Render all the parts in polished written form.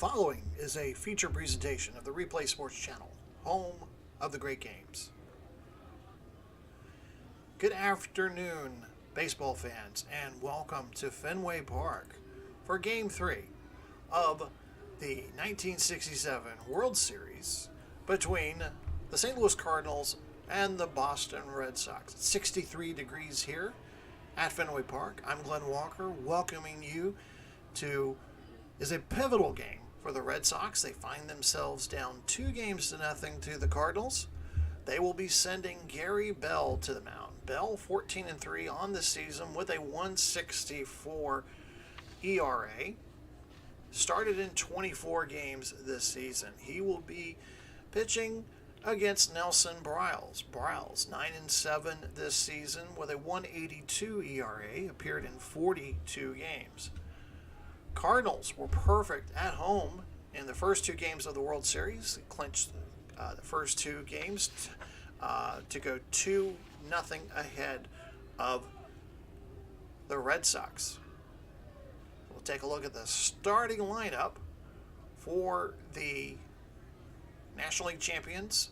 following is a feature presentation of the Replay Sports Channel, home of the great games. Good afternoon, baseball fans, and welcome to Fenway Park for Game 3 of the 1967 World Series between the St. Louis Cardinals and the Boston Red Sox. It's 63 degrees here at Fenway Park. I'm Glenn Walker, welcoming you to is a pivotal game for the Red Sox. They find themselves down 2-0 to the Cardinals. They will be sending Gary Bell to the mound. Bell 14-3 on the season with a 1.64 ERA. Started in 24 games this season. He will be pitching against Nelson Briles. Briles 9-7 this season with a 1.82 ERA. Appeared in 42 games. Cardinals were perfect at home in the first 2 games of the World Series. They clinched the first 2 games to go 2-0 ahead of the Red Sox. We'll take a look at the starting lineup for the National League champions,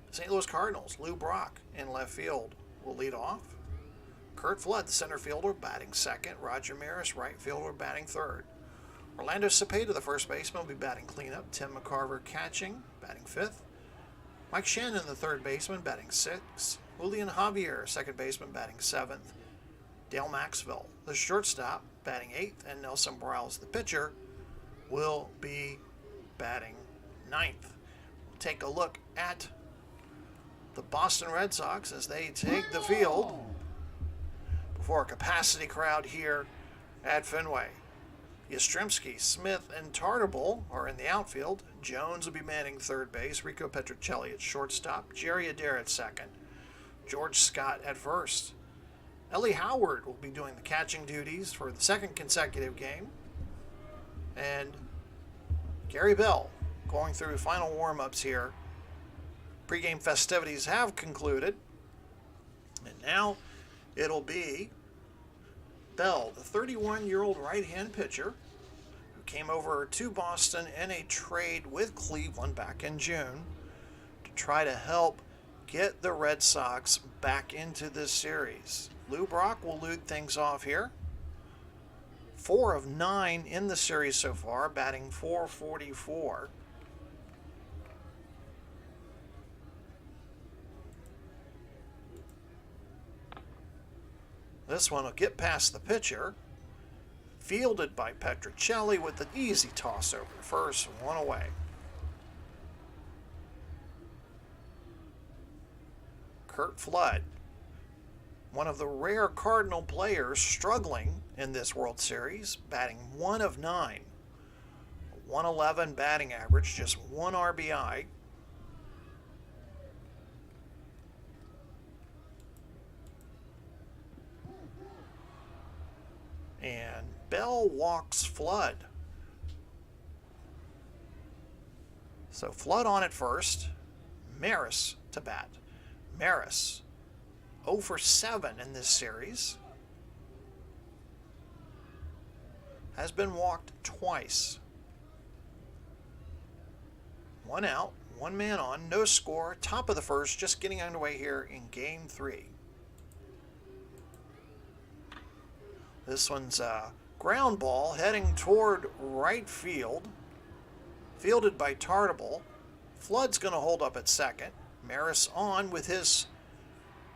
St. Louis Cardinals. Lou Brock in left field will lead off. Curt Flood, the center fielder, batting second. Roger Maris, right fielder, batting third. Orlando Cepeda, the first baseman, will be batting cleanup. Tim McCarver catching, batting fifth. Mike Shannon, the third baseman, batting sixth. Julian Javier, second baseman, batting seventh. Dale Maxwell, the shortstop, batting eighth. And Nelson Briles, the pitcher, will be batting ninth. We'll take a look at the Boston Red Sox as they take the field for a capacity crowd here at Fenway. Yastrzemski, Smith, and Tartabull are in the outfield. Jones will be manning third base. Rico Petrocelli at shortstop. Jerry Adair at second. George Scott at first. Ellie Howard will be doing the catching duties for the second consecutive game. And Gary Bell going through final warm-ups here. Pre-game festivities have concluded. And now it'll be Bell, the 31-year-old right-hand pitcher who came over to Boston in a trade with Cleveland back in June to try to help get the Red Sox back into this series. Lou Brock will lead things off here. 4 of 9 in the series so far, batting .444. This one will get past the pitcher. Fielded by Petrocelli with an easy toss over to first, 1 away. Curt Flood, one of the rare Cardinal players struggling in this World Series, batting 1 of 9. 111 batting average, just 1 RBI. And Bell walks Flood. So Flood on at first. Maris to bat. Maris 0 for 7 in this series. Has been walked twice. 1 out, 1 man on, no score. Top of the first, just getting underway here in Game 3. This one's a ground ball heading toward right field. Fielded by Tartabull. Flood's going to hold up at second. Maris on with his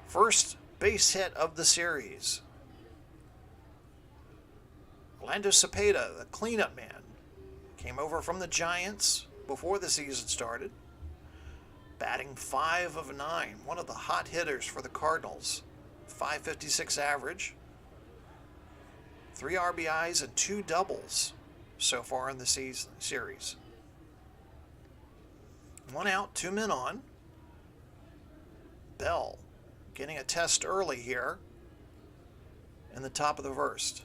first base hit of the series. Orlando Cepeda, the cleanup man, came over from the Giants before the season started. Batting 5 of 9. One of the hot hitters for the Cardinals. .556 average. 3 RBIs and 2 doubles so far in the series. 1 out, 2 men on. Bell getting a test early here in the top of the first.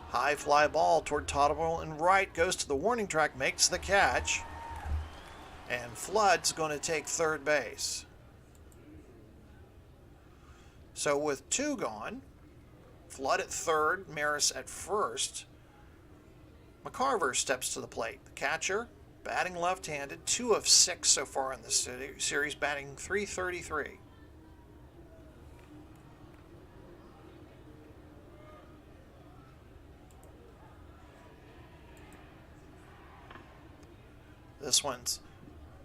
High fly ball toward Tartabull and right, goes to the warning track, makes the catch. And Flood's going to take third base. So with 2 gone, Flood at third, Maris at first. McCarver steps to the plate. The catcher, batting left-handed, 2 of 6 so far in the series, batting .333. This one's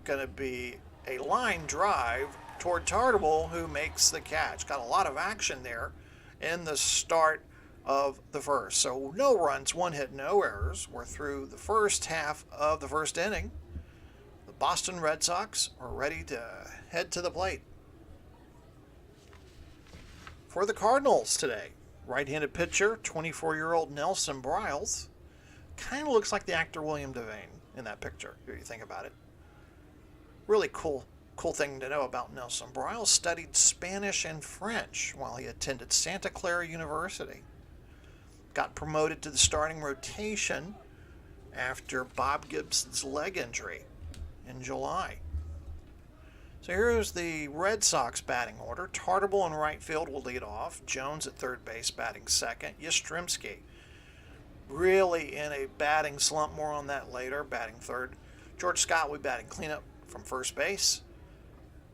going to be a line drive toward Tartable, who makes the catch. Got a lot of action there in the start of the first. So no runs, 1 hit, no errors. We're through the first half of the first inning. The Boston Red Sox are ready to head to the plate. For the Cardinals today, right-handed pitcher, 24-year-old Nelson Briles. Kind of looks like the actor William Devane in that picture, if you think about it. Really cool thing to know about Nelson Briles. Studied Spanish and French while he attended Santa Clara University. Got promoted to the starting rotation after Bob Gibson's leg injury in July. So here's the Red Sox batting order. Tartable in right field will lead off. Jones at third base batting second. Yastrzemski really in a batting slump. More on that later. Batting third. George Scott will be batting cleanup from first base.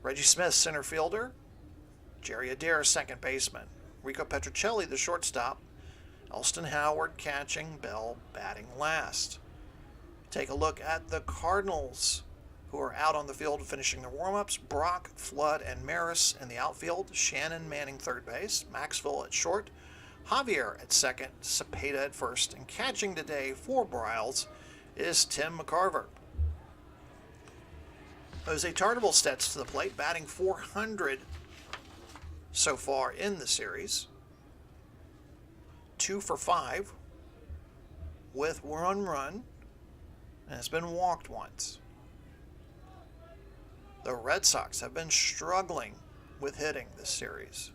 Reggie Smith, center fielder. Jerry Adair, second baseman. Rico Petrocelli, the shortstop. Elston Howard catching. Bell batting last. Take a look at the Cardinals, who are out on the field finishing their warm-ups. Brock, Flood, and Maris in the outfield. Shannon manning third base. Maxville at short. Javier at second. Cepeda at first. And catching today for Briles is Tim McCarver. Jose Tartable steps to the plate, batting .400 so far in the series. 2 for 5 with 1 run, and has been walked once. The Red Sox have been struggling with hitting this series.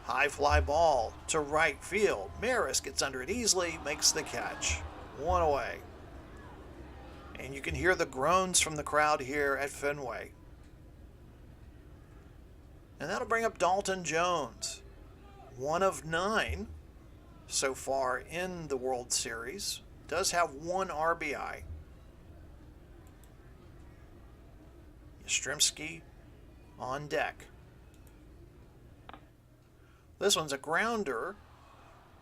High fly ball to right field. Maris gets under it easily, makes the catch. 1 away. And you can hear the groans from the crowd here at Fenway. And that'll bring up Dalton Jones. 1 of 9 so far in the World Series. Does have 1 RBI. Yastrzemski on deck. This one's a grounder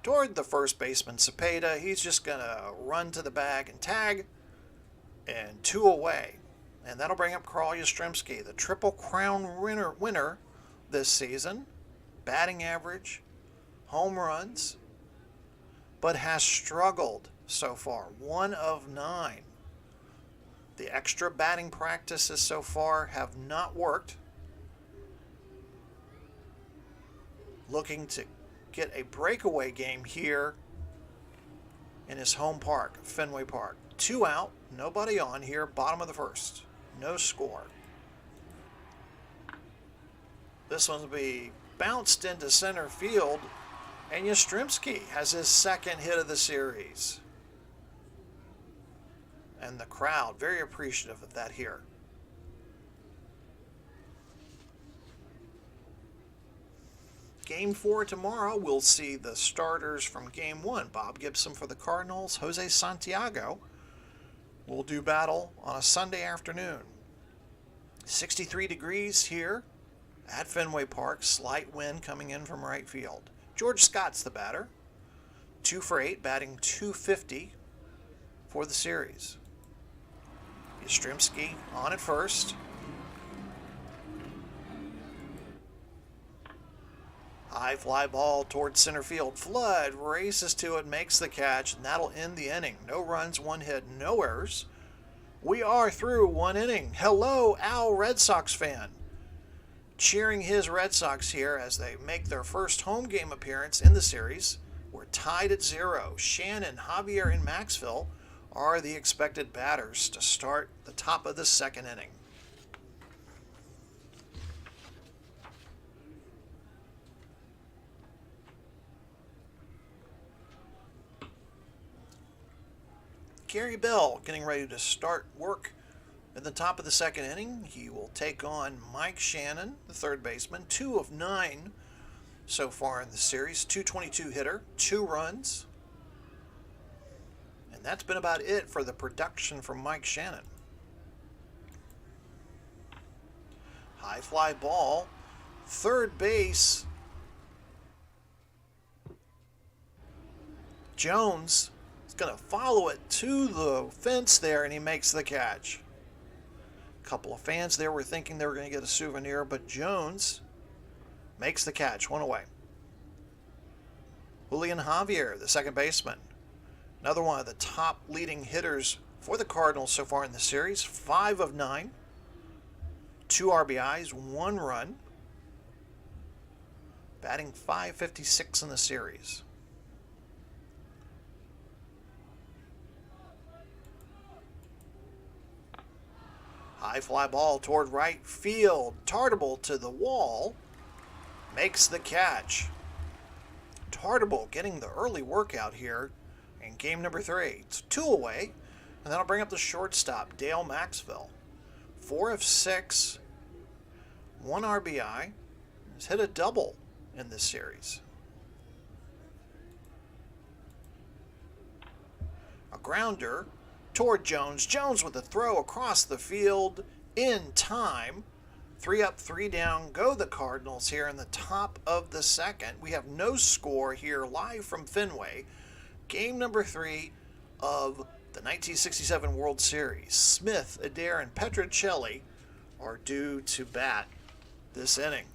toward the first baseman, Cepeda. He's just going to run to the bag and tag. And 2 away. And that'll bring up Carl Yastrzemski, the Triple Crown winner this season. Batting average, home runs, but has struggled so far. 1 of 9. The extra batting practices so far have not worked. Looking to get a breakaway game here in his home park, Fenway Park. 2 out, nobody on here, bottom of the first. No score. This one will be bounced into center field, and Yastrzemski has his second hit of the series. And the crowd very appreciative of that here. Game 4 tomorrow, we'll see the starters from Game 1. Bob Gibson for the Cardinals. Jose Santiago will do battle on a Sunday afternoon. 63 degrees here at Fenway Park. Slight wind coming in from right field. George Scott's the batter. 2 for 8, batting .250 for the series. Yastrzemski on at first. High fly ball towards center field. Flood races to it, makes the catch, and that'll end the inning. No runs, 1 hit, no errors. We are through 1 inning. Hello, Al Red Sox fan. Cheering his Red Sox here as they make their first home game appearance in the series. We're tied at 0. Shannon, Javier, and Maxville are the expected batters to start the top of the second inning. Gary Bell getting ready to start work at the top of the second inning. He will take on Mike Shannon, the third baseman. 2 of 9 so far in the series. 222 hitter, 2 runs. And that's been about it for the production from Mike Shannon. High fly ball, third base. Jones is going to follow it to the fence there, and he makes the catch. A couple of fans there were thinking they were going to get a souvenir, but Jones makes the catch, 1 away. Julian Javier, the second baseman, another one of the top leading hitters for the Cardinals so far in the series. 5 of 9, 2 RBIs, 1 run, batting .556 in the series. High fly ball toward right field. Tartable to the wall. Makes the catch. Tartable getting the early workout here in game number 3. It's 2 away. And that'll bring up the shortstop, Dale Maxville. 4 of 6. 1 RBI. He's hit a double in this series. A grounder toward Jones. Jones with a throw across the field in time. 3 up, 3 down. Go the Cardinals here in the top of the second. We have no score here live from Fenway. Game number 3 of the 1967 World Series. Smith, Adair, and Petrocelli are due to bat this inning.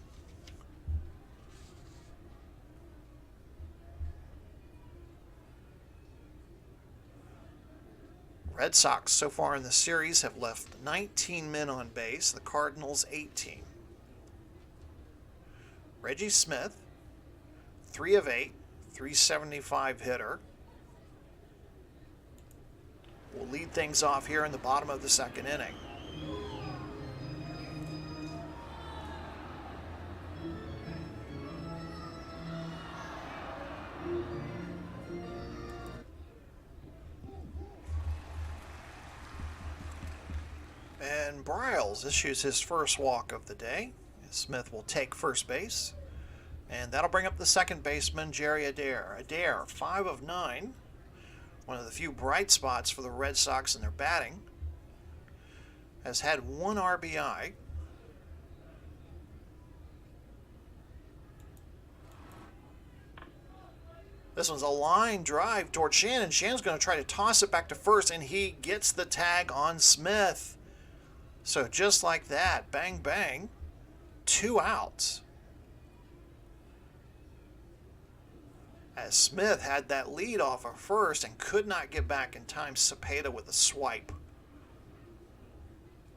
Red Sox so far in the series have left 19 men on base, the Cardinals 18. Reggie Smith, 3 of 8, 375 hitter, will lead things off here in the bottom of the second inning. And Briles issues his first walk of the day. Smith will take first base. And that'll bring up the second baseman, Jerry Adair. Adair, 5 of 9. One of the few bright spots for the Red Sox in their batting. Has had 1 RBI. This one's a line drive toward Shannon. Shannon's going to try to toss it back to first, and he gets the tag on Smith. So just like that, bang, bang, 2 outs. As Smith had that lead off of first and could not get back in time, Cepeda with a swipe.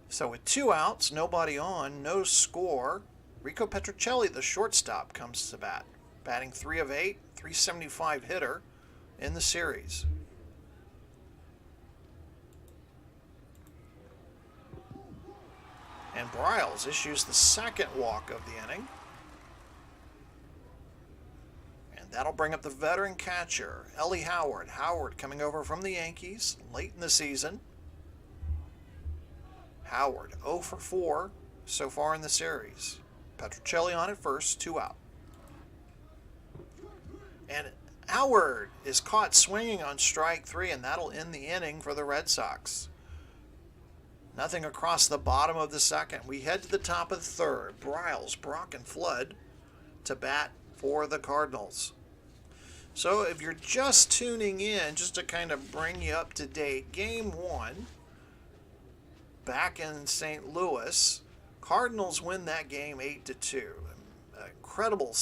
So with 2 outs, nobody on, no score, Rico Petrocelli, the shortstop, comes to bat. Batting 3 of 8, 375 hitter in the series. And Briles issues the second walk of the inning. And that'll bring up the veteran catcher, Ellie Howard. Howard coming over from the Yankees late in the season. Howard 0 for 4 so far in the series. Petrocelli on at first, 2 out. And Howard is caught swinging on strike 3, and that'll end the inning for the Red Sox. Nothing across the bottom of the second. We head to the top of the third. Briles, Brock, and Flood to bat for the Cardinals. So if you're just tuning in, just to kind of bring you up to date, Game 1, back in St. Louis, Cardinals win that game 8-2. An incredible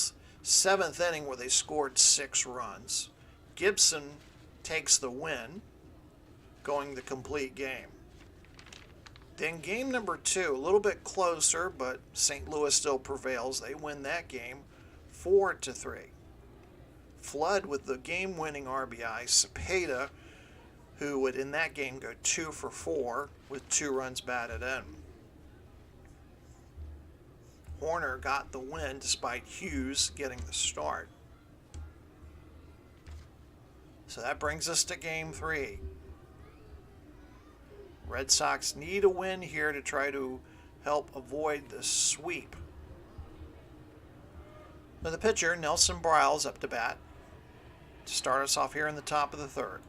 7th inning where they scored 6 runs. Gibson takes the win, going the complete game. Then game number 2, a little bit closer, but St. Louis still prevails. They win that game 4-3. Flood with the game-winning RBI. Cepeda, who would in that game go 2 for 4 with 2 runs batted in. Horner got the win despite Hughes getting the start. So that brings us to game 3. Red Sox need a win here to try to help avoid the sweep. Now the pitcher, Nelson Briles, up to bat to start us off here in the top of the third.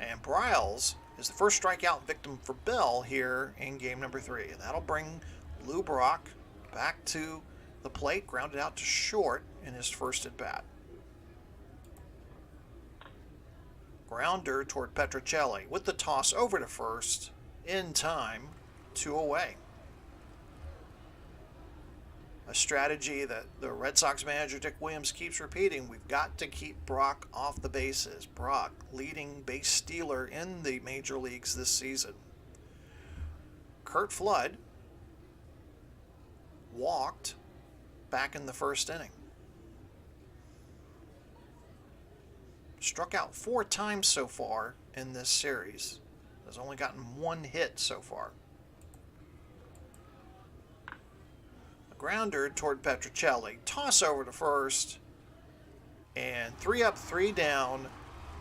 And Briles is the first strikeout victim for Bell here in game number 3. And that'll bring Lou Brock back to the plate, grounded out to short in his first at bat. Grounder toward Petrocelli with the toss over to first in time, 2 away. A strategy that the Red Sox manager Dick Williams keeps repeating. We've got to keep Brock off the bases. Brock, leading base stealer in the major leagues this season. Curt Flood walked back in the first inning. Struck out 4 times so far in this series. Has only gotten 1 hit so far. A grounder toward Petrocelli. Toss over to first. And 3 up, 3 down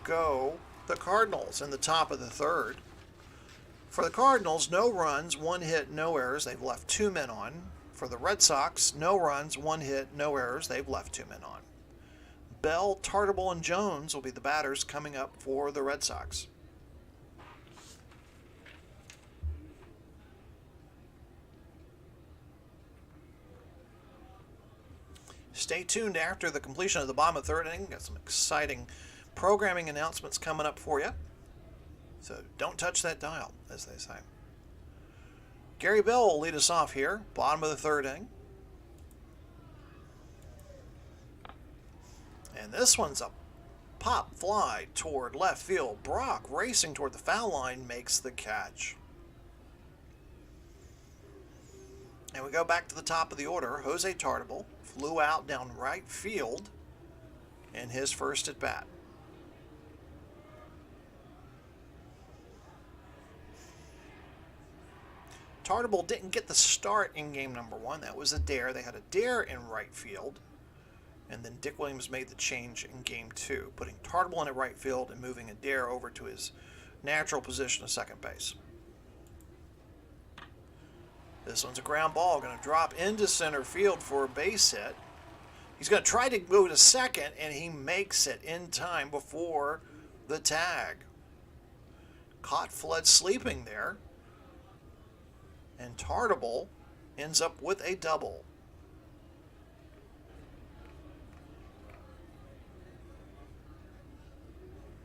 go the Cardinals in the top of the third. For the Cardinals, no runs, 1 hit, no errors. They've left 2 men on. For the Red Sox, no runs, 1 hit, no errors. They've left 2 men on. Bell, Tartable, and Jones will be the batters coming up for the Red Sox. Stay tuned after the completion of the bottom of the third inning. Got some exciting programming announcements coming up for you. So don't touch that dial, as they say. Gary Bell will lead us off here, bottom of the third inning. And this one's a pop fly toward left field. Brock, racing toward the foul line, makes the catch. And we go back to the top of the order. Jose Tartable flew out down right field in his first at bat. Tartable didn't get the start in game number 1. That was a dare. They had a dare in right field. And then Dick Williams made the change in game 2, putting Tartable in at right field and moving Adair over to his natural position of second base. This one's a ground ball, going to drop into center field for a base hit. He's going to try to go to second, and he makes it in time before the tag. Caught Flood sleeping there, and Tartable ends up with a double.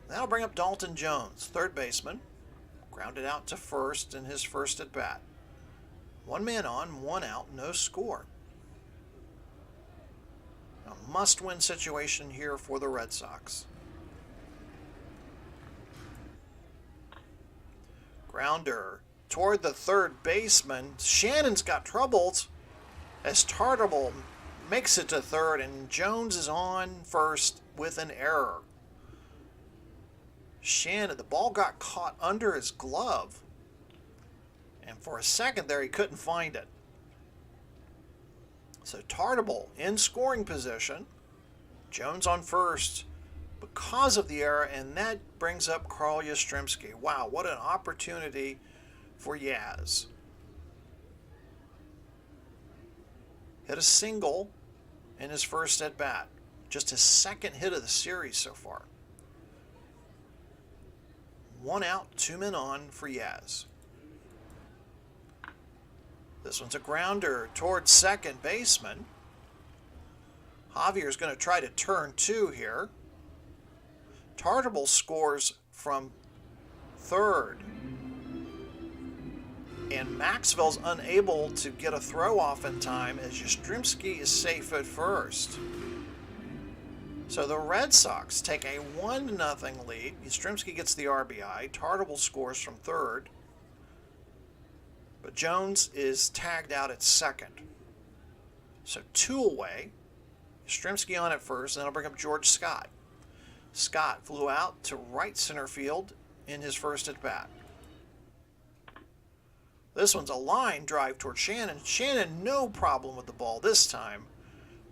That'll bring up Dalton Jones, third baseman, grounded out to first in his first at bat. 1 man on, 1 out, no score. A must-win situation here for the Red Sox. Grounder toward the third baseman. Shannon's got troubles as Tartable makes it to third, and Jones is on first with an error. Shannon, the ball got caught under his glove, and for a second there he couldn't find it. So Tartable in scoring position, Jones on first because of the error, and that brings up Carl Yastrzemski. Wow, what an opportunity for Yaz. Hit a single in his first at bat, just his second hit of the series so far. 1 out, 2 men on for Yaz. This one's a grounder towards second baseman. Javier's going to try to turn 2 here. Tartable scores from third. And Maxwell's unable to get a throw off in time as Yastrzemski is safe at first. So the Red Sox take a 1-0 lead. Yastrzemski gets the RBI. Tartable scores from third. But Jones is tagged out at second. So 2 away. Yastrzemski on at first, and that'll bring up George Scott. Scott flew out to right center field in his first at bat. This one's a line drive toward Shannon. Shannon, no problem with the ball this time.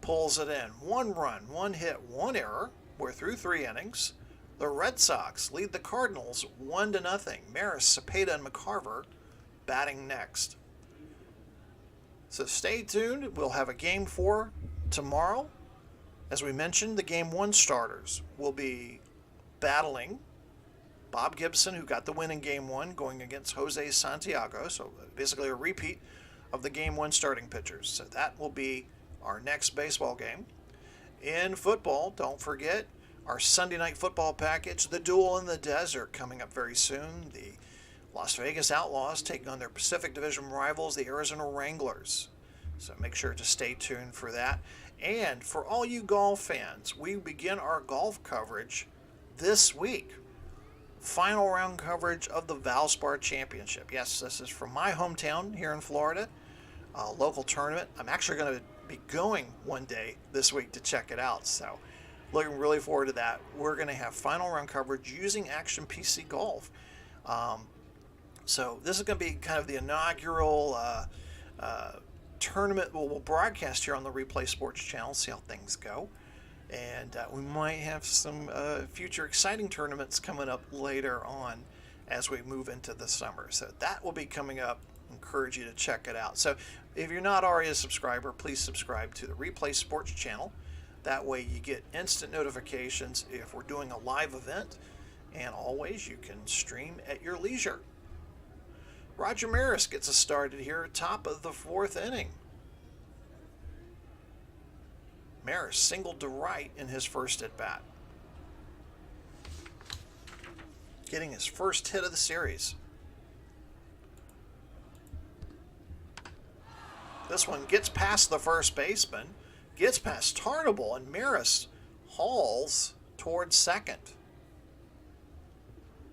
Pulls it in. 1 run, 1 hit, 1 error. We're through 3 innings. The Red Sox lead the Cardinals 1-0. Maris, Cepeda, and McCarver batting next. So stay tuned. We'll have a Game 4 tomorrow. As we mentioned, the Game 1 starters will be battling Bob Gibson, who got the win in Game 1, going against Jose Santiago. So basically a repeat of the Game 1 starting pitchers. So that will be our next baseball game. In football, don't forget our Sunday night football package, the Duel in the Desert, coming up very soon. The Las Vegas Outlaws taking on their Pacific Division rivals, the Arizona Wranglers. So make sure to stay tuned for that. And for all you golf fans, we begin our golf coverage this week. Final round coverage of the Valspar Championship. Yes, this is from my hometown here in Florida, a local tournament. I'm actually going to be going one day this week to check it out. So looking really forward to that. We're going to have final round coverage using Action PC Golf. So this is going to be kind of the inaugural tournament we'll broadcast here on the Replay Sports channel, see how things go. And we might have some future exciting tournaments coming up later on as we move into the summer. So that will be coming up. Encourage you to check it out. So if you're not already a subscriber, please subscribe to the Replay Sports channel. That way you get instant notifications if we're doing a live event. And always you can stream at your leisure. Roger Maris gets us started here, top of the 4th inning. Maris singled to right in his first at-bat, getting his first hit of the series. This one gets past the first baseman, gets past Tarnable, and Maris hauls towards second.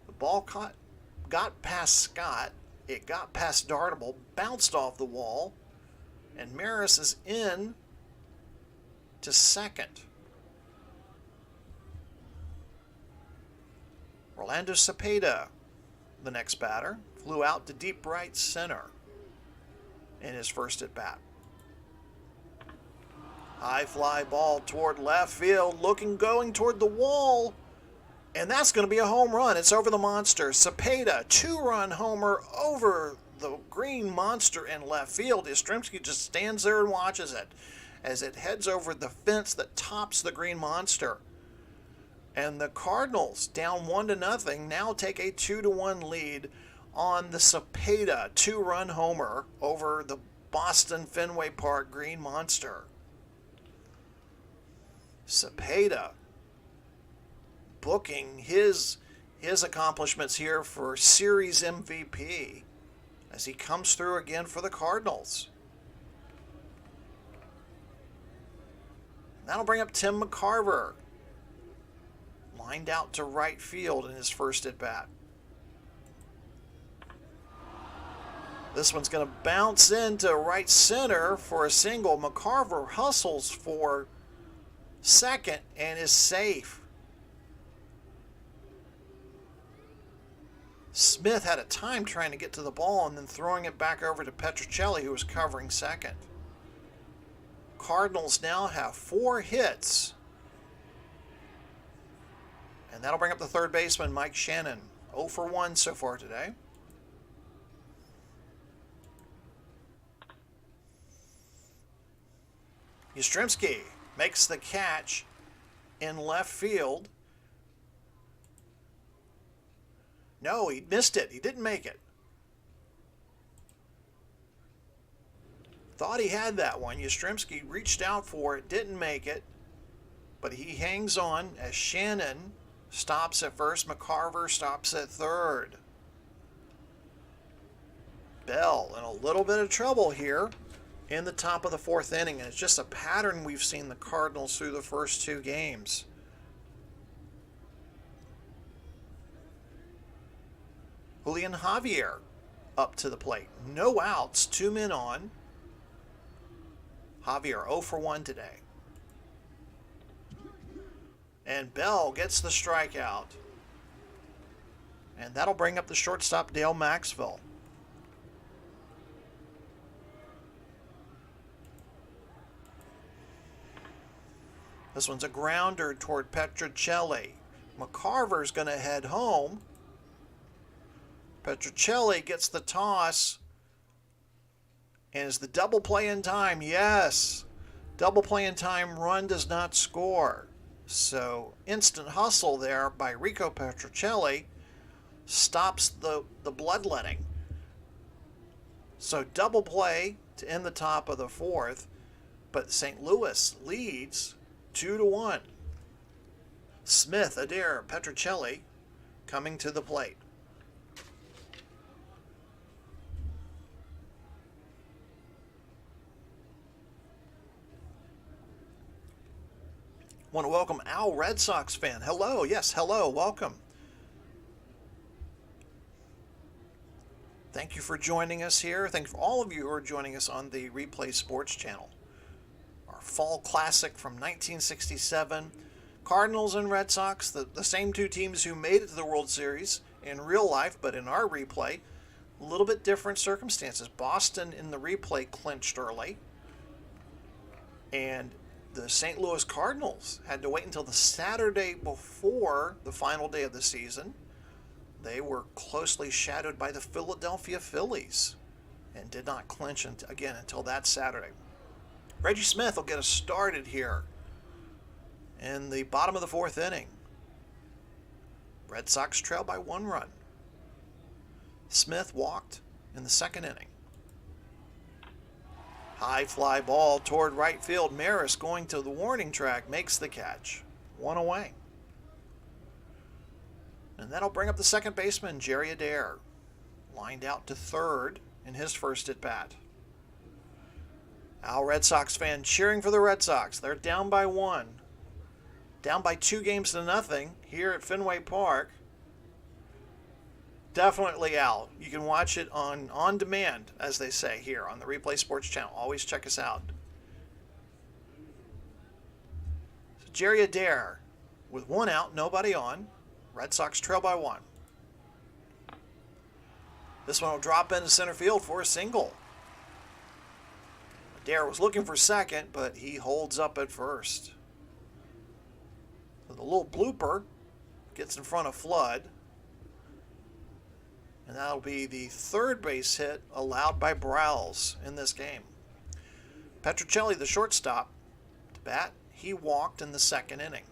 The ball got past Scott. It got past Dartable, bounced off the wall, and Maris is in to second. Orlando Cepeda, the next batter, flew out to deep right center in his first at bat. High fly ball toward left field, going toward the wall. And that's going to be a home run. It's over the monster. Cepeda, 2-run homer over the green monster in left field. Yastrzemski just stands there and watches it as it heads over the fence that tops the green monster. And the Cardinals, down 1-0, now take a 2-1 lead on the Cepeda 2-run homer over the Boston Fenway Park green monster. Cepeda booking his accomplishments here for Series MVP as he comes through again for the Cardinals. That'll bring up Tim McCarver, lined out to right field in his first at-bat. This one's going to bounce into right center for a single. McCarver hustles for second and is safe. Smith had a time trying to get to the ball and then throwing it back over to Petrocelli, who was covering second. Cardinals now have 4 hits. And that'll bring up the third baseman, Mike Shannon. 0 for 1 so far today. Yastrzemski makes the catch in left field. No, he missed it. He didn't make it. Thought he had that one. Yastrzemski reached out for it, didn't make it. But he hangs on as Shannon stops at first. McCarver stops at third. Bell in a little bit of trouble here in the top of the 4th inning. And it's just a pattern we've seen the Cardinals through the first 2 games. Julian Javier up to the plate. No outs, 2 men on. Javier 0 for 1 today. And Bell gets the strikeout. And that'll bring up the shortstop, Dale Maxwell. This one's a grounder toward Petrocelli. McCarver's going to head home. Petrocelli gets the toss And is the double play in time? Yes. Double play in time, run does not score. So instant hustle there by Rico Petrocelli stops the bloodletting. So double play to end the top of the fourth, but St. Louis leads 2-1. Smith, Adair, Petrocelli coming to the plate. Want to welcome Al, Red Sox fan. Hello, yes, hello, welcome. Thank you for joining us here. Thank you for all of you who are joining us on the Replay Sports channel. Our fall classic from 1967. Cardinals and Red Sox, the same two teams who made it to the World Series in real life, but in our replay, a little bit different circumstances. Boston in the replay clinched early, and the St. Louis Cardinals had to wait until the Saturday before the final day of the season. They were closely shadowed by the Philadelphia Phillies and did not clinch again until that Saturday. Reggie Smith will get us started here in the bottom of the fourth inning. Red Sox trail by 1 run. Smith walked in the second inning. High fly ball toward right field. Maris going to the warning track makes the catch. 1 away. And that'll bring up the second baseman, Jerry Adair. Lined out to third in his first at bat. Al, Red Sox fan cheering for the Red Sox. They're down by 1. Down by 2-0 here at Fenway Park. Definitely, Al. You can watch it on demand, as they say here on the Replay Sports channel. Always check us out. So Jerry Adair with 1 out, nobody on. Red Sox trail by 1. This one will drop into center field for a single. Adair was looking for second, but he holds up at first. So the little blooper gets in front of Flood. And that'll be the third base hit allowed by Briles in this game. Petrocelli, the shortstop, to bat. He walked in the second inning.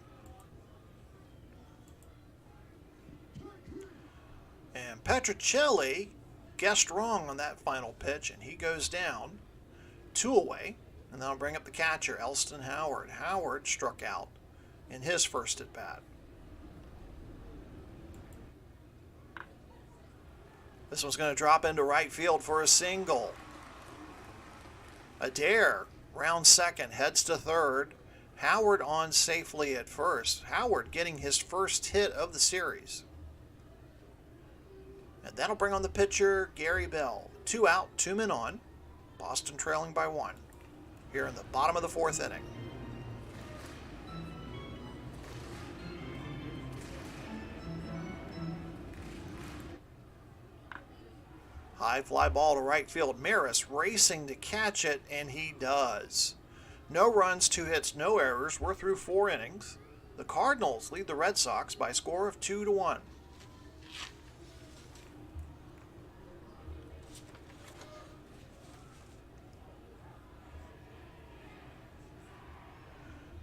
And Petrocelli guessed wrong on that final pitch, and he goes down 2 away. And that'll bring up the catcher, Elston Howard. Howard struck out in his first at bat. This one's going to drop into right field for a single. Adair, round second, heads to third. Howard on safely at first. Howard getting his first hit of the series. And that'll bring on the pitcher, Gary Bell. 2 out, 2 men on. Boston trailing by 1 here in the bottom of the fourth inning. High fly ball to right field. Maris racing to catch it, and he does. No runs, 2 hits, no errors. We're through 4 innings. The Cardinals lead the Red Sox by a score of 2-1.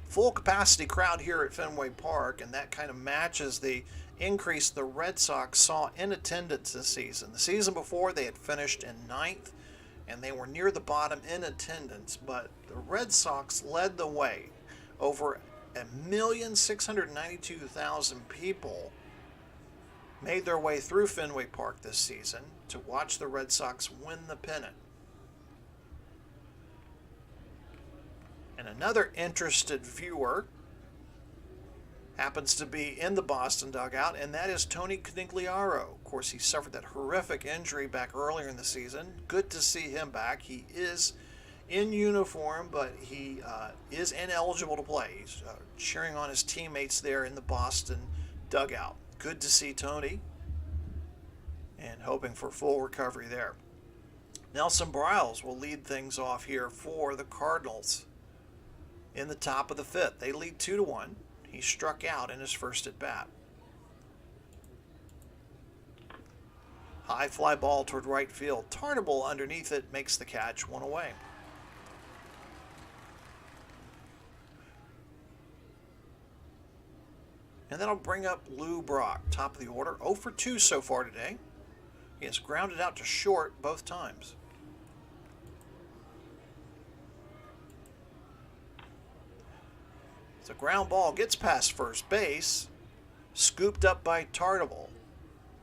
Full capacity crowd here at Fenway Park, and that kind of matches the increase the Red Sox saw in attendance this season. The season before, they had finished in 9th, and they were near the bottom in attendance, but the Red Sox led the way. Over 1,692,000 people made their way through Fenway Park this season to watch the Red Sox win the pennant. And another interested viewer happens to be in the Boston dugout, and that is Tony Conigliaro. Of course, he suffered that horrific injury back earlier in the season. Good to see him back. He is in uniform, but he is ineligible to play. He's cheering on his teammates there in the Boston dugout. Good to see Tony, and hoping for full recovery there. Nelson Briles will lead things off here for the Cardinals in the top of the fifth. They lead 2-1. He struck out in his first at bat. High fly ball toward right field. Tarnable underneath it makes the catch, 1 away. And that'll bring up Lou Brock, top of the order. 0 for 2 so far today. He has grounded out to short both times. The ground ball gets past first base, scooped up by Tarnable,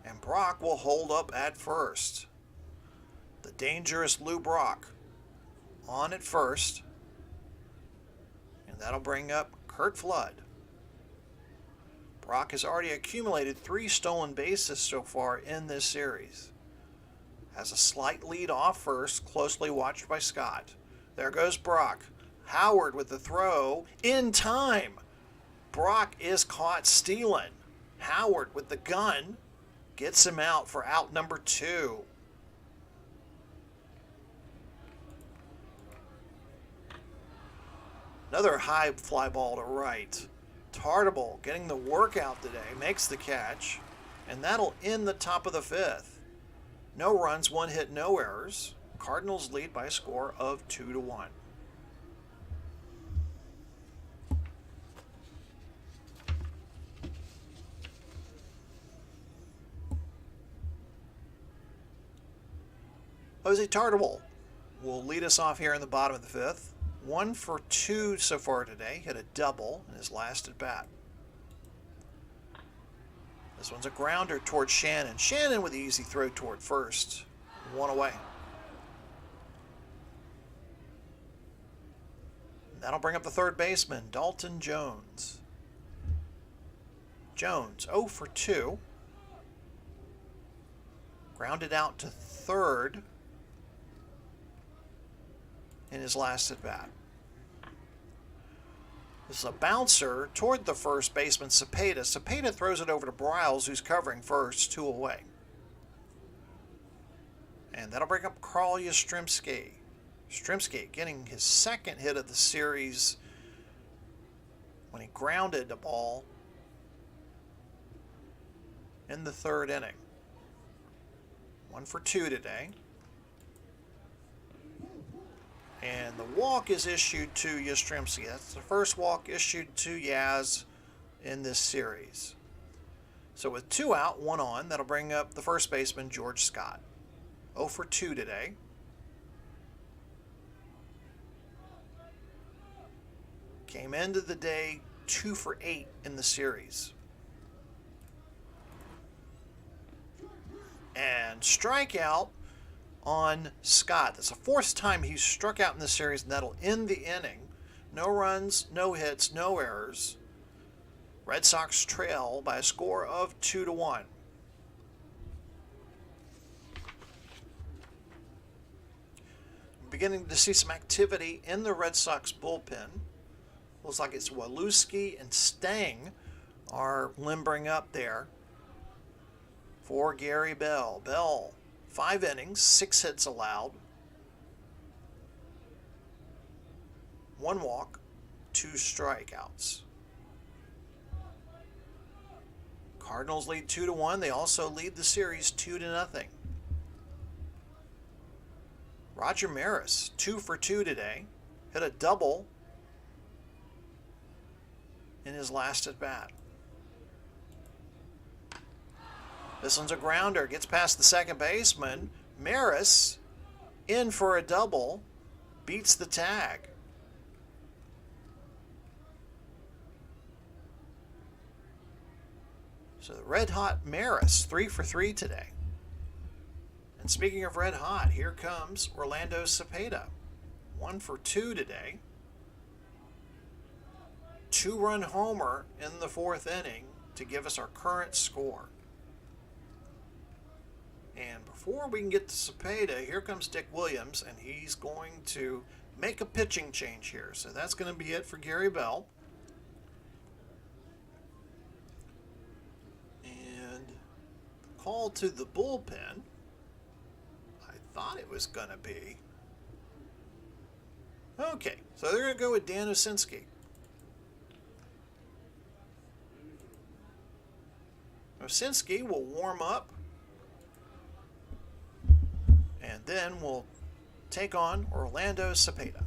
and Brock will hold up at first. The dangerous Lou Brock on at first, and that'll bring up Curt Flood. Brock has already accumulated 3 stolen bases so far in this series. Has a slight lead off first, closely watched by Scott. There goes Brock. Howard with the throw in time. Brock is caught stealing. Howard with the gun gets him out for out number 2. Another high fly ball to right. Tarnable getting the workout today, makes the catch, and that'll end the top of the 5th. No runs, 1 hit, no errors. Cardinals lead by a score of 2-1. Jose Tarnable will lead us off here in the bottom of the 5th. 1 for 2 so far today. Hit a double in his last at bat. This one's a grounder toward Shannon. Shannon with the easy throw toward first. 1 away. That'll bring up the third baseman, Dalton Jones. Jones, 0 for 2. Grounded out to third in his last at bat. This is a bouncer toward the first baseman, Cepeda. Cepeda throws it over to Briles, who's covering first, 2 away. And that'll bring up Carl Yastrzemski. Yastrzemski getting his 2nd hit of the series when he grounded the ball in the 3rd inning. 1 for 2 today. And the walk is issued to Yastrzemski. That's the first walk issued to Yaz in this series. So with 2 out, 1 on, that'll bring up the first baseman, George Scott. 0 for 2 today. Came into the day 2 for 8 in the series. And strikeout on Scott. That's the 4th time he's struck out in the series, and that'll end the inning. No runs, no hits, no errors. Red Sox trail by a score of 2-1. Beginning to see some activity in the Red Sox bullpen. Looks like it's Walewski and Stang are limbering up there for Gary Bell. Bell, 5 innings, 6 hits allowed, 1 walk, 2 strikeouts. Cardinals lead 2-1. They also lead the series 2-0. Roger Maris, 2 for 2 today, hit a double in his last at bat. This one's a grounder, gets past the second baseman. Maris in for a double, beats the tag. So the red hot Maris, 3 for 3 today. And speaking of red hot, here comes Orlando Cepeda, 1 for 2 today. 2-run homer in the 4th inning to give us our current score. And before we can get to Cepeda, here comes Dick Williams, and he's going to make a pitching change here. So that's going to be it for Gary Bell. And call to the bullpen, I thought it was going to be. Okay, so they're going to go with Dan Osinski. Osinski will warm up And then we'll take on Orlando Cepeda.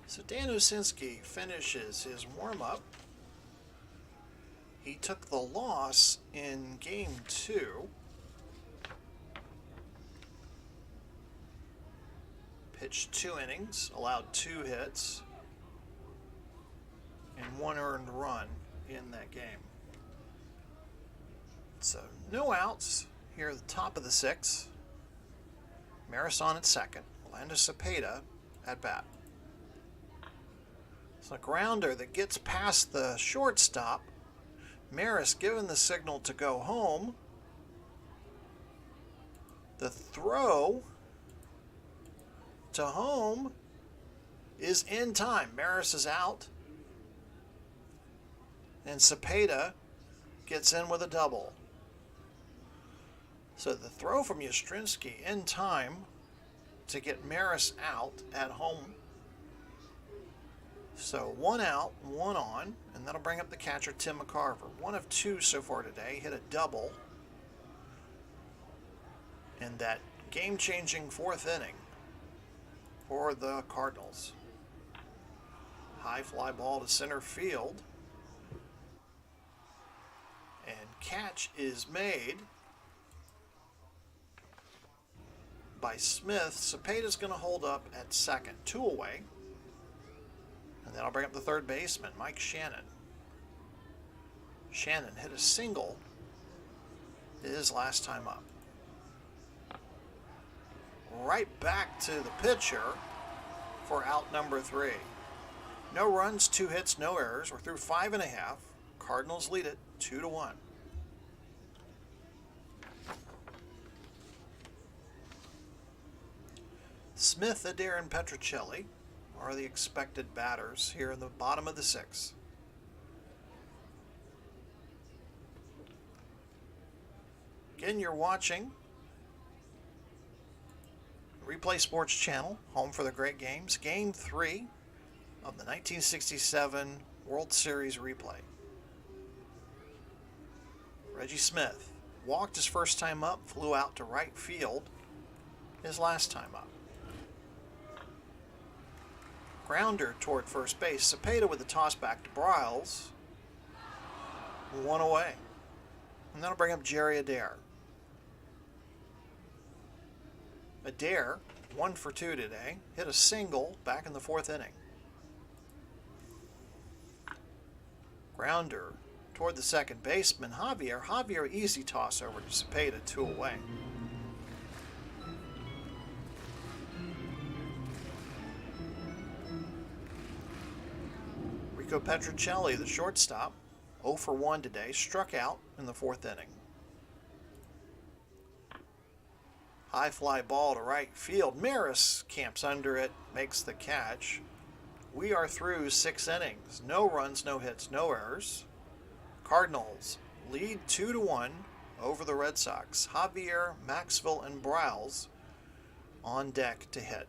So Dan Osinski finishes his warm-up. He took the loss in Game 2. Pitched 2 innings, allowed 2 hits, and 1 earned run in that game. So no outs here at the top of the 6th. Maris on at second. Orlando Cepeda at bat. So a grounder that gets past the shortstop. Maris given the signal to go home. The throw to home is in time. Maris is out. And Cepeda gets in with a double. So the throw from Yastrzemski in time to get Maris out at home. So 1 out, 1 on, and that'll bring up the catcher, Tim McCarver. 1 of 2 so far today, hit a double in that game-changing 4th inning for the Cardinals. High fly ball to center field. And catch is made by Smith. Cepeda's going to hold up at second. 2 away. And then I'll bring up the third baseman, Mike Shannon. Shannon hit a single his last time up. Right back to the pitcher for out number 3. No runs, 2 hits, no errors. We're through 5.5. Cardinals lead it 2-1. Smith, Adair, and Petrocelli are the expected batters here in the bottom of the 6th. Again, you're watching Replay Sports Channel, home for the great games. Game 3 of the 1967 World Series replay. Reggie Smith walked his first time up, flew out to right field his last time up. Grounder toward first base. Cepeda with the toss back to Briles. 1 away. And that'll bring up Jerry Adair. Adair, 1 for 2 today, hit a single back in the 4th inning. Grounder toward the second baseman, Javier. Javier, easy toss over to Cepeda, 2 away. Rico Petrocelli, the shortstop, 0 for 1 today, struck out in the 4th inning. High fly ball to right field. Maris camps under it, makes the catch. We are through 6 innings. No runs, no hits, no errors. Cardinals lead 2-1 over the Red Sox. Javier, Maxwell, and Briles on deck to hit.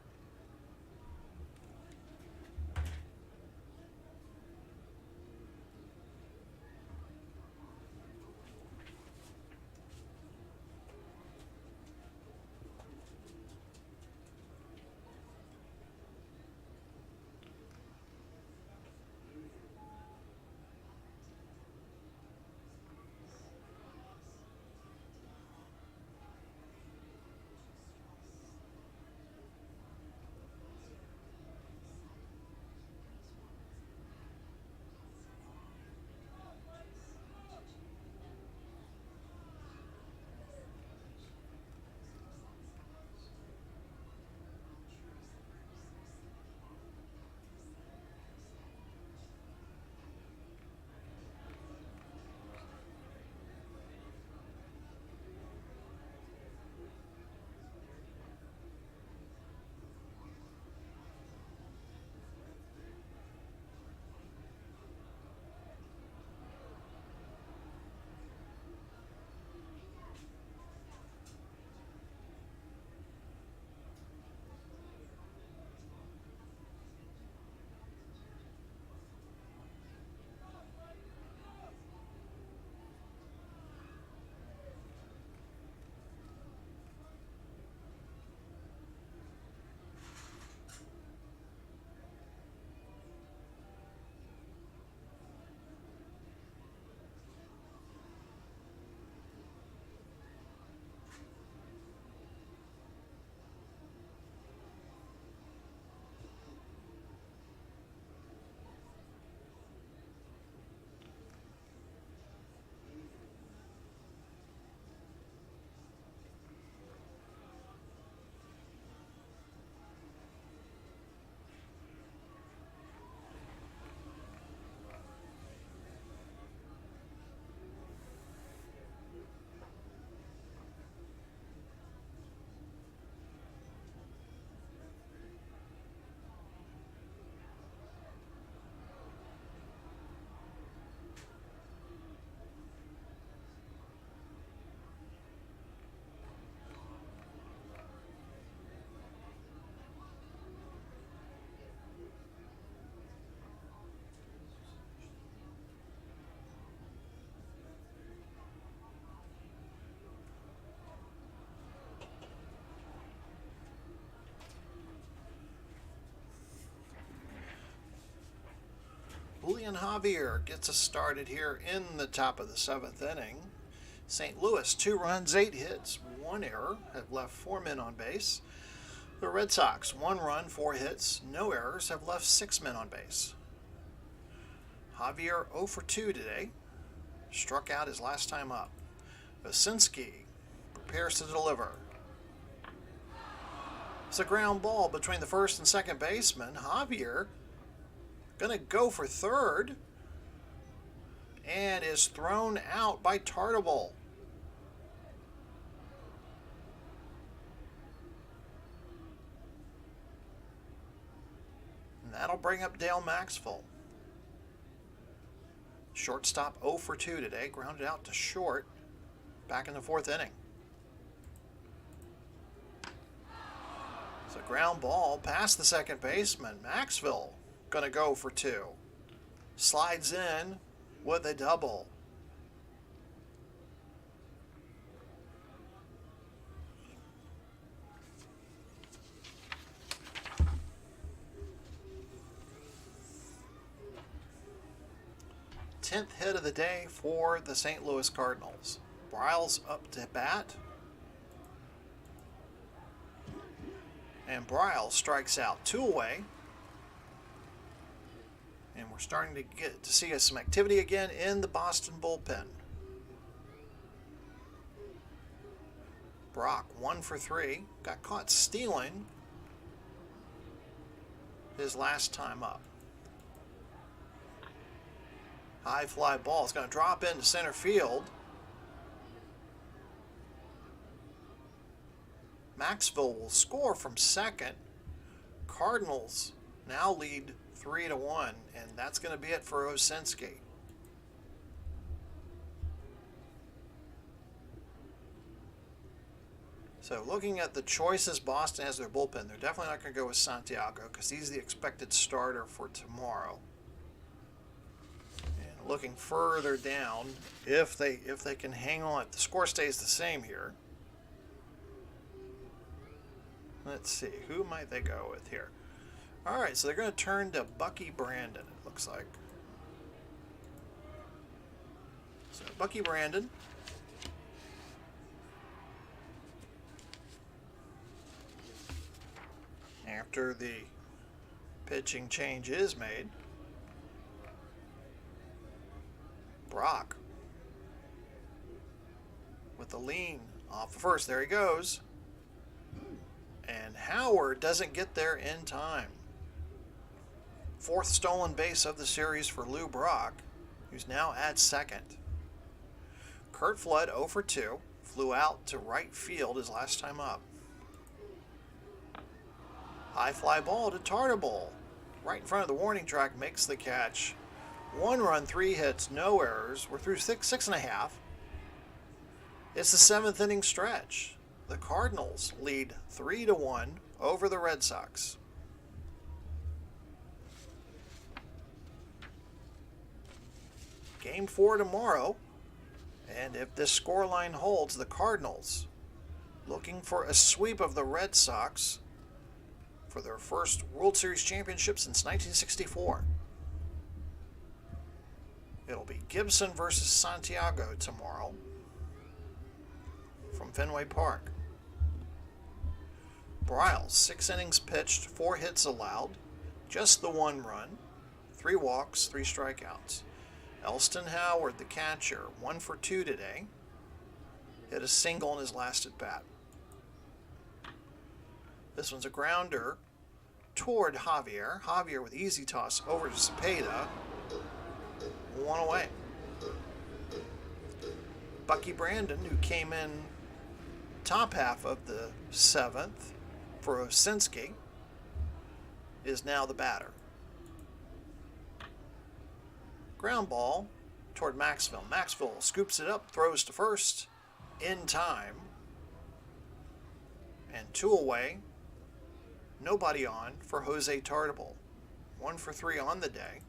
Julian Javier gets us started here in the top of the 7th inning. St. Louis, 2 runs, 8 hits, 1 error, have left 4 men on base. The Red Sox, 1 run, 4 hits, no errors, have left 6 men on base. Javier 0 for 2 today, struck out his last time up. Vasinski prepares to deliver. It's a ground ball between the first and second baseman. Javier going to go for third and is thrown out by Tartabull. And that'll bring up Dale Maxwell. Shortstop 0 for 2 today, grounded out to short back in the 4th inning. It's a ground ball past the second baseman. Maxwell going to go for 2. Slides in with a double. Tenth hit of the day for the St. Louis Cardinals. Briles up to bat. And Briles strikes out 2 away. And we're starting to get to see some activity again in the Boston bullpen. Brock 1 for 3. Got caught stealing his last time up. High fly ball is going to drop into center field. Maxville will score from second. Cardinals now lead 3-1, and that's going to be it for Osinski. So looking at the choices Boston has their bullpen, they're definitely not going to go with Santiago because he's the expected starter for tomorrow. And looking further down, if they can hang on, if the score stays the same here. Let's see, who might they go with here? All right, so they're going to turn to Bucky Brandon, it looks like. So Bucky Brandon. After the pitching change is made. Brock with the lean off the first. There he goes. And Howard doesn't get there in time. 4th stolen base of the series for Lou Brock, who's now at second. Kurt Flood 0 for 2. Flew out to right field his last time up. High fly ball to Tartabull. Right in front of the warning track, makes the catch. 1 run, 3 hits, no errors. We're through 6.5. It's the 7th inning stretch. The Cardinals lead 3-1 over the Red Sox. Game 4 tomorrow. And if this scoreline holds, the Cardinals looking for a sweep of the Red Sox for their first World Series championship since 1964. It'll be Gibson versus Santiago tomorrow from Fenway Park. Briles, 6 innings pitched, 4 hits allowed, just the 1 run, 3 walks, 3 strikeouts. Elston Howard, the catcher, 1 for 2 today. Hit a single in his last at bat. This one's a grounder toward Javier. Javier with easy toss over to Cepeda. 1 away. Bucky Brandon, who came in top half of the 7th for Osinski, is now the batter. Ground ball toward Maxville. Maxville scoops it up, throws to first in time. And 2 away. Nobody on for Jose Tartabull. 1 for 3 on the day.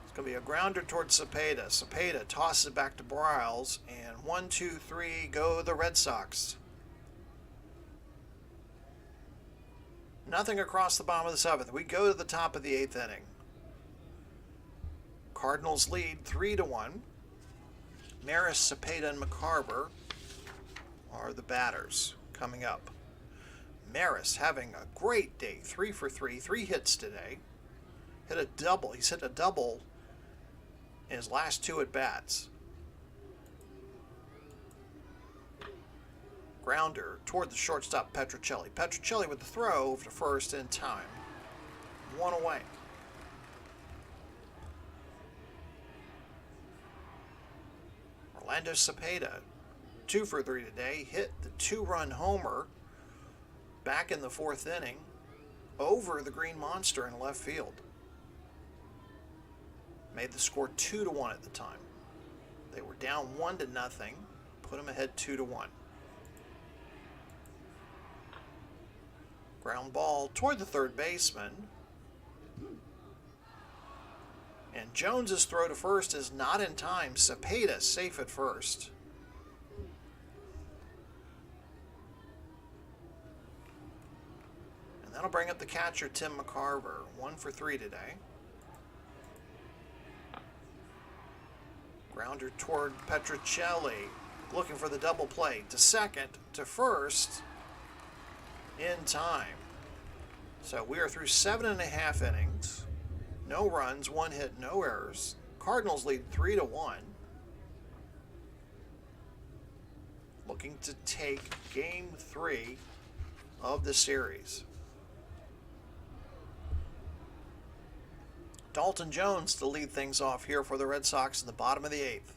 It's going to be a grounder toward Cepeda. Cepeda tosses it back to Briles. And 1, 2, 3 go the Red Sox. Nothing across the bottom of the 7th. We go to the top of the 8th inning. Cardinals lead 3-1. Maris, Cepeda, and McCarver are the batters coming up. Maris having a great day, 3 for 3, 3 hits today. Hit a double. He's hit a double in his last 2 at bats. Grounder toward the shortstop Petrocelli. Petrocelli with the throw over to first in time. 1 away. Orlando Cepeda, 2 for 3 today, hit the 2-run homer back in the 4th inning over the Green Monster in left field. Made the score 2-1 at the time. They were down 1-0, put them ahead 2-1. Ground ball toward the third baseman. And Jones's throw to first is not in time. Cepeda safe at first. And that'll bring up the catcher, Tim McCarver. 1 for 3 today. Grounder toward Petrocelli. looking for the double play to second, to first, in time. So we are through 7.5 innings. No runs, 1 hit, no errors. Cardinals lead 3-1. Looking to take Game 3 of the series. Dalton Jones to lead things off here for the Red Sox in the bottom of the 8th.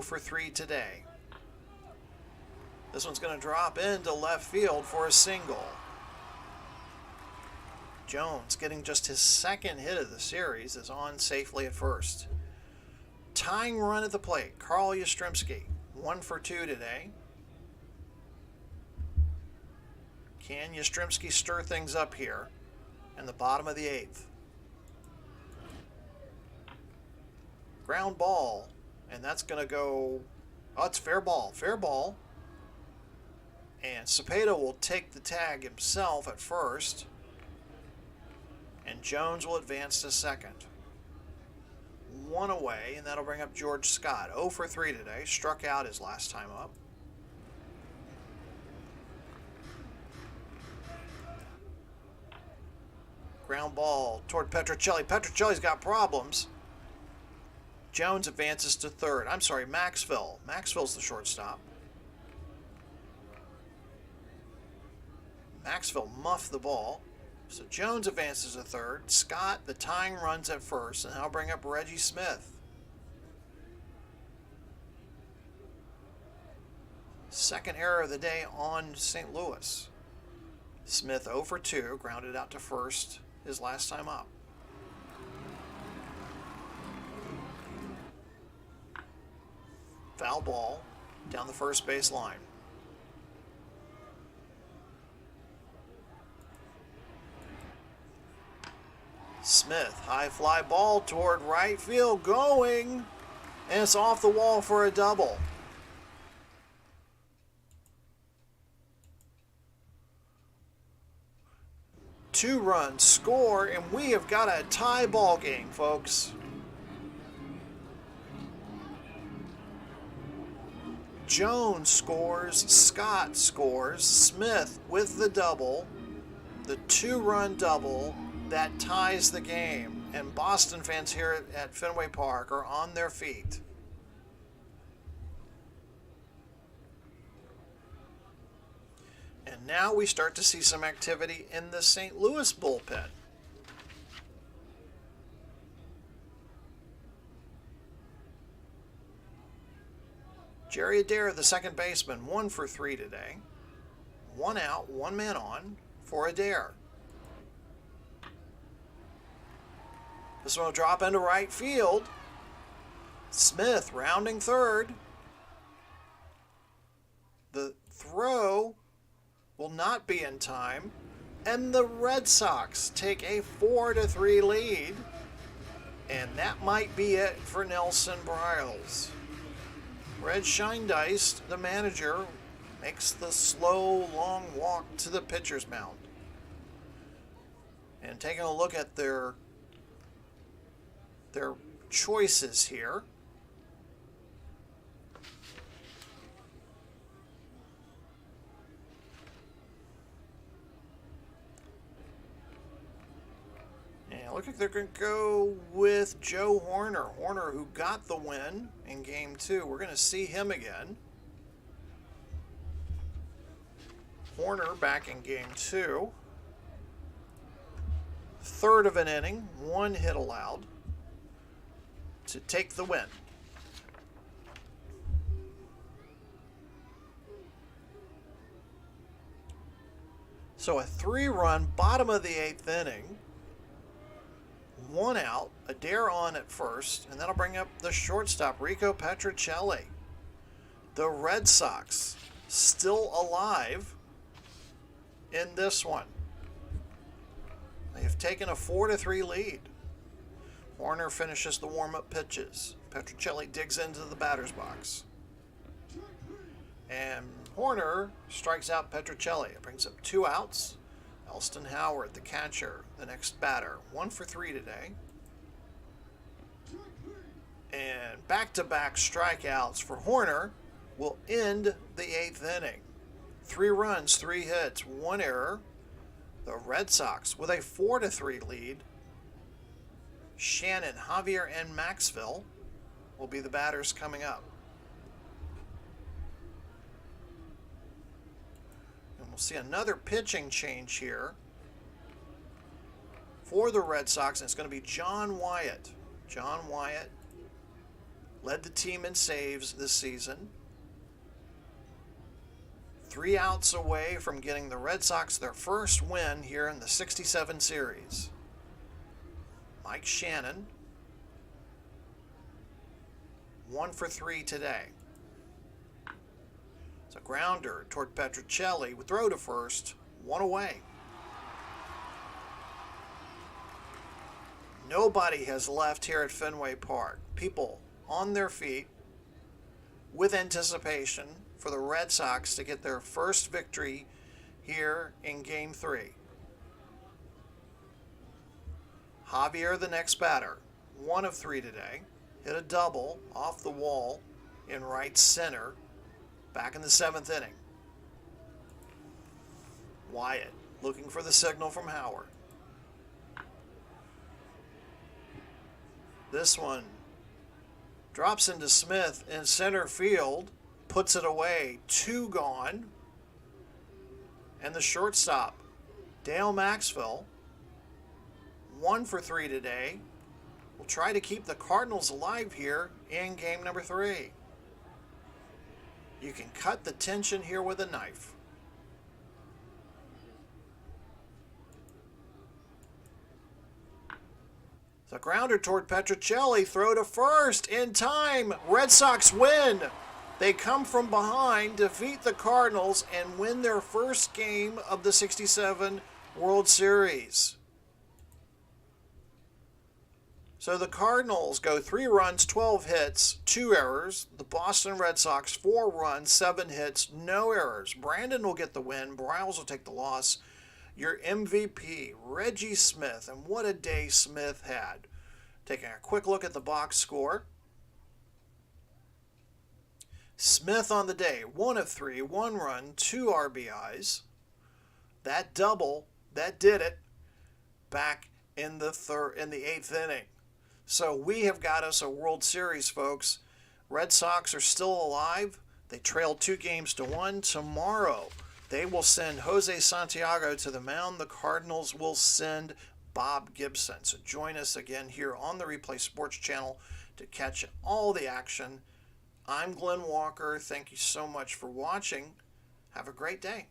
For 3 today. This one's going to drop into left field for a single. Jones, getting just his second hit of the series, is on safely at first. Tying run at the plate, Carl Yastrzemski, 1 for 2 today. Can Yastrzemski stir things up here in the bottom of the 8th? Ground ball. And that's going to go, oh, it's fair ball. Fair ball. And Cepeda will take the tag himself at first. And Jones will advance to second. 1 away, and that'll bring up George Scott. 0 for 3 today. Struck out his last time up. Ground ball toward Petrocelli. Petrocelli's got problems. Jones advances to third. I'm sorry, Maxville. Maxville's the shortstop. Maxville muffed the ball. So Jones advances to third. Scott, the tying runs at first, and I'll bring up Reggie Smith. Second error of the day on St. Louis. Smith 0 for 2, grounded out to first his last time up. Foul ball down the first base line. Smith, high fly ball toward right field, going, and it's off the wall for a double. Two runs score, and we have got a tie ball game, folks. Jones scores, Scott scores, Smith with the double, the 2-run double that ties the game. And Boston fans here at Fenway Park are on their feet. And now we start to see some activity in the St. Louis bullpen. Jerry Adair, the second baseman, 1 for 3 today. 1 out, 1 man on for Adair. This one will drop into right field. Smith rounding third. The throw will not be in time, and the Red Sox take a 4-3 lead, and that might be it for Nelson Briles. Red Scheindeist, the manager, makes the slow, long walk to the pitcher's mound. And taking a look at their choices here. And look like they're going to go with Joe Horner. Horner, who got the win in Game 2. We're going to see him again. Horner back in Game 2. Third of an inning, 1 hit allowed to take the win. So a 3-run bottom of the 8th inning. 1 out, Adair on at first, and that'll bring up the shortstop, Rico Petrocelli. The Red Sox still alive in this one. They have taken a 4-3 lead. Horner finishes the warm-up pitches. Petrocelli digs into the batter's box. And Horner strikes out Petrocelli. It brings up 2 outs. Elston Howard, the catcher, the next batter. 1 for 3 today. And back-to-back strikeouts for Horner will end the 8th inning. 3 runs, 3 hits, 1 error. The Red Sox with a 4-3 lead. Shannon, Javier, and Maxville will be the batters coming up. And we'll see another pitching change here for the Red Sox, and it's going to be John Wyatt. John Wyatt led the team in saves this season. 3 outs away from getting the Red Sox their first win here in the 67 series. Mike Shannon, 1 for 3 today. It's a grounder toward Petrocelli with throw to first, 1 away. Nobody has left here at Fenway Park. People on their feet with anticipation for the Red Sox to get their first victory here in Game 3. Javier, the next batter, 1 of 3 today. Hit a double off the wall in right center back in the 7th inning. Wyatt looking for the signal from Howard. This one drops into Smith in center field, puts it away, 2 gone. And the shortstop, Dale Maxville, 1 for 3 today, will try to keep the Cardinals alive here in game number 3. You can cut the tension here with a knife. The grounder toward Petrocelli, throw to first in time. Red Sox win. They come from behind, defeat the Cardinals, and win their first game of the 67 World Series. So the Cardinals go 3 runs, 12 hits, 2 errors. The Boston Red Sox 4 runs, 7 hits, no errors. Brandon will get the win. Briles will take the loss. Your MVP, Reggie Smith, and what a day Smith had. Taking a quick look at the box score. Smith on the day, 1 of 3, 1 run, 2 RBIs. That double, that did it back in the 8th inning. So we have got us a World Series, folks. Red Sox are still alive. They trail 2-1. Tomorrow, they will send Jose Santiago to the mound. The Cardinals will send Bob Gibson. So join us again here on the Replay Sports Channel to catch all the action. I'm Glenn Walker. Thank you so much for watching. Have a great day.